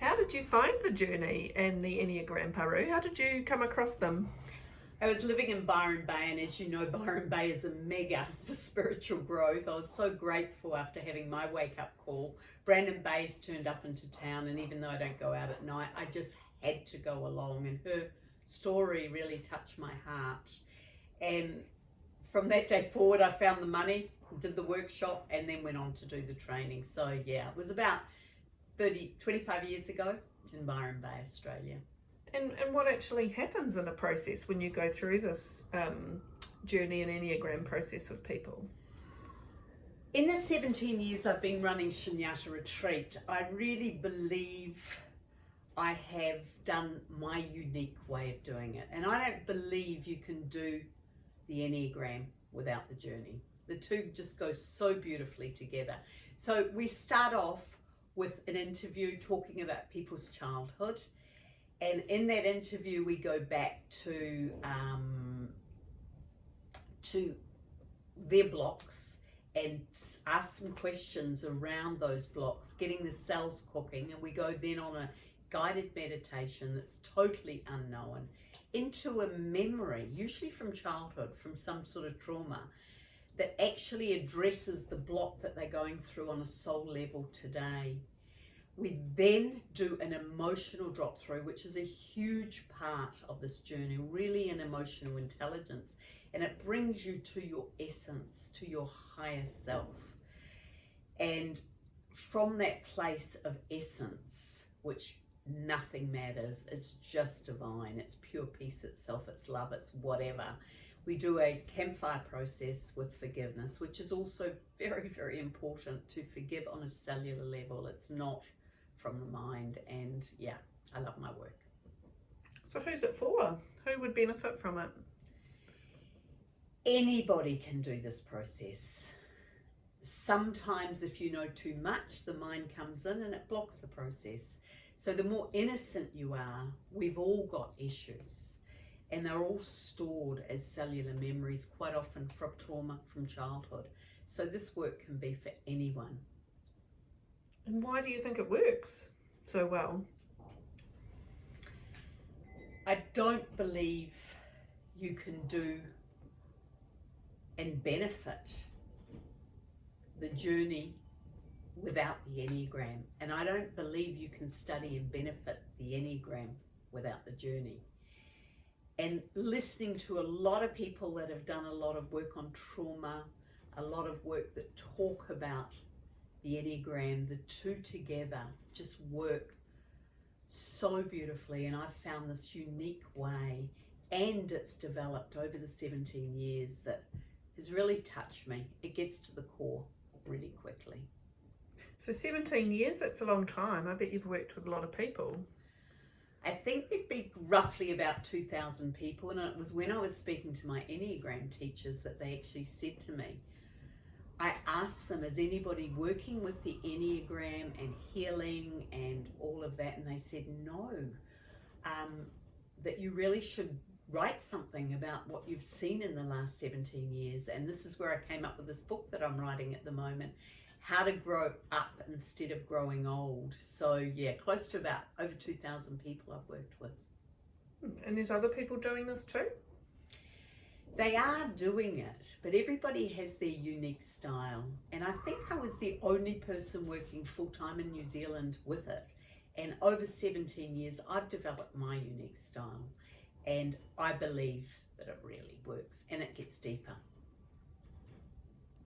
How did you find the journey and the Enneagram, Paru? How did you come across them? I was living in Byron Bay, and as you know, Byron Bay is a mega for spiritual growth. I was so grateful after having my wake-up call. Brandon Bay's turned up into town, and even though I don't go out at night, I just had to go along, and her story really touched my heart. And from that day forward, I found the money, did the workshop, and then went on to do the training. So yeah, it was about 25 years ago in Byron Bay, Australia. And what actually happens in a process when you go through this journey and Enneagram process with people? In the 17 years I've been running Shunyata Retreat, I really believe I have done my unique way of doing it. And I don't believe you can do the Enneagram without the journey. The two just go so beautifully together. So we start off with an interview talking about people's childhood. And in that interview, we go back to their blocks and ask some questions around those blocks, getting the cells cooking. And we go then on a guided meditation that's totally unknown into a memory, usually from childhood, from some sort of trauma, that actually addresses the block that they're going through on a soul level today. We then do an emotional drop through, which is a huge part of this journey, really an emotional intelligence. And it brings you to your essence, to your higher self. And from that place of essence, which nothing matters, it's just divine, it's pure peace itself, it's love, it's whatever. We do a campfire process with forgiveness, which is also very, very important to forgive on a cellular level. It's not from the mind. And yeah, I love my work. So who's it for? Who would benefit from it? Anybody can do this process. Sometimes if you know too much, the mind comes in and it blocks the process. So the more innocent you are, we've all got issues, and they're all stored as cellular memories, quite often from trauma from childhood. So this work can be for anyone. And why do you think it works so well? I don't believe you can do and benefit the journey without the Enneagram. And I don't believe you can study and benefit the Enneagram without the journey. And listening to a lot of people that have done a lot of work on trauma, a lot of work that talk about the Enneagram, the two together just work so beautifully. And I've found this unique way, and it's developed over the 17 years, that has really touched me. It gets to the core really quickly. So 17 years, that's a long time. I bet you've worked with a lot of people. I think there'd be roughly about 2,000 people, and it was when I was speaking to my Enneagram teachers that they actually said to me, I asked them, is anybody working with the Enneagram and healing and all of that? And they said no, that you really should write something about what you've seen in the last 17 years. And this is where I came up with this book that I'm writing at the moment, How to Grow Up Instead of Growing Old. So yeah, close to about over 2,000 people I've worked with. And there's other people doing this too? They are doing it, but everybody has their unique style. And I think I was the only person working full-time in New Zealand with it. And over 17 years, I've developed my unique style. And I believe that it really works, and it gets deeper.